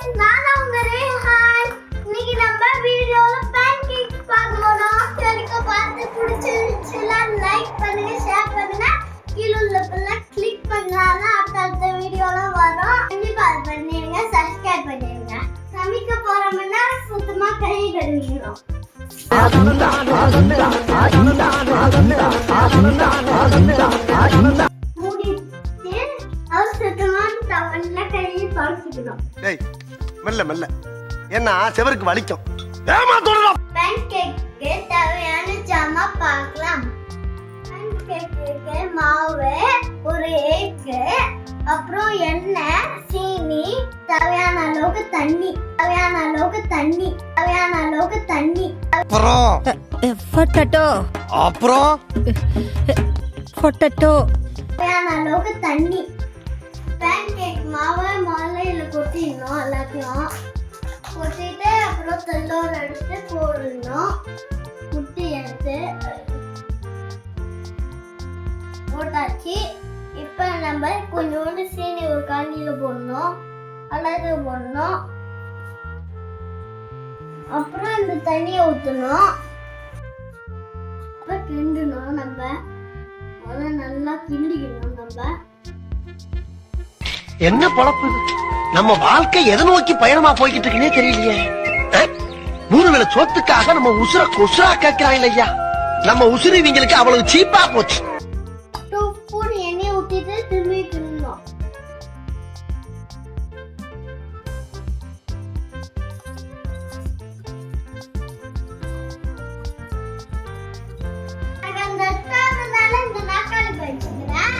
Guys நான் உங்க ரேஹான். இன்னைக்கு நம்ம வீடியோல pancakes பார்க்க போறோம். எனக்கு பார்த்து பிடிச்சிருந்துச்சுனா லைக் பண்ணுங்க, ஷேர் பண்ணுங்க. கீழ உள்ள பெல்ல கிளிக் பண்ணாதான் அடுத்த வீடியோல வரும். கண்டிப்பா பண்ணிடுங்க, சப்ஸ்கிரைப் பண்ணிடுங்க. சமைக்க போறோம்னா சுத்தமா கை கழுவிடணும். மெல்ல மெல்ல என்ன செவருக்கு வலிக்கும். ஏமா தொடரா pancake தேவையான ஜாமான் பார்க்கலாம். pancake மாவு, ஒரு எக், அப்புறம் எண்ணெய், சீனி, தேவையான அளவுக்கு தண்ணி, பொட்டேட்டோ தேவையான அளவுக்கு தண்ணி. pancake மாவை முதல்ல கொட்டிடணும். எல்லாத்தையும் கொட்டிட்டு அப்புறம் தள்ளோடு எடுத்து போடணும். முட்டி எடுத்து போட்டாச்சு. இப்போ நம்ம கொஞ்சோண்டு சீனி ஒரு காண்டியில் போடணும், அழகு போடணும். அப்புறம் இந்த தண்ணியை ஊற்றணும். அப்புறம் கிண்டணும். நம்ம முதல்ல நல்லா கிண்டிக்கணும். நம்ம என்ன பொழப்பு இது? நம்ம வாழ்க்கை எதை நோக்கி பயணமா போய்கிட்டு இருக்குன்னே தெரியலையே. 3 வேளை சோத்துக்காக நம்ம உசுர கொசுரா கேட்கிறாங்க ஐயா. நம்ம உசுறு இவங்களுக்கு அவ்வளவு சீப்பா போச்சு. 2 ஸ்பூன் எண்ணெய் ஊத்திட்டு திரும்பி கிண்டணும். அந்த ஸ்டார்னால இந்த நாக்காளி பறிச்சுக்கிறேன்.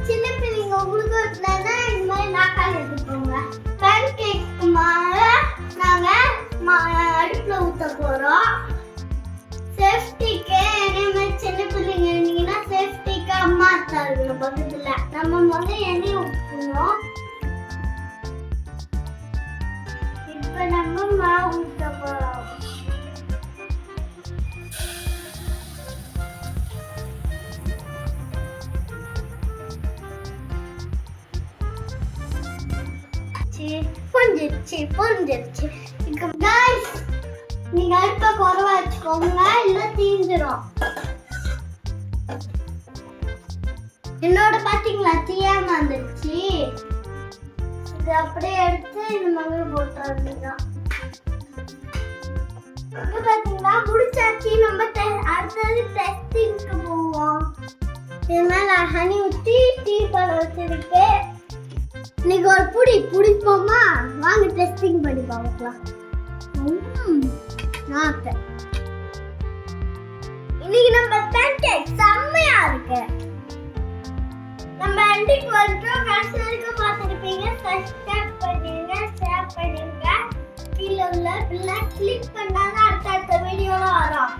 சின்ன பிள்ளைங்க உங்களுக்கு இருந்தா இந்த மாதிரி நாக்காளி எடுத்துக்கோங்க. pancake மாவை நாங்க அடுப்புல ஊத்த போறோம். சேஃப்டிக்கு என்ன சின்ன பிள்ளைங்க இருந்தீங்கன்னா சேஃப்டிக்கு அம்மா அத்தா இருக்கணும் பக்கத்துல. நம்ம முதல்ல எண்ணெய் ஊற்றணும். இப்ப நம்ம மாவு ஊத்த போறோம். புரிஞ்சிருச்சு. Guys, நீங்க அடுப்ப குறைவா வச்சுக்கோங்க, இல்ல தீந்துரும். என்னோட பாத்தீங்களா தீயாம வந்துருச்சு. இது அப்படியே எடுத்து இந்த மாதிரி போட்டுறதுங்க. பாத்தீங்களா முடிச்சாச்சு. நம்ம அடுத்தது டெஸ்டிங்க்கு போவோம். இது மேல ஹனி ஊத்தி டீ பழம் வச்சிருக்கு. இன்னைக்கு ஒரு புடிப்போமா? வாங்க டெஸ்டிங் பண்ணி பார்க்கலாம். இன்னைக்கு நம்ம pancake செம்மையா இருக்கு. நம்ம எண்டிங் வரைக்கும் கடைசி வரைக்கும் பார்த்துருப்பீங்க. சப்ஸ்கிரைப் பண்ணுங்க, ஷேர் பண்ணுங்க. கீழே உள்ள பெல்ல கிளிக் பண்ணாதான் அடுத்த வீடியோல வரும்.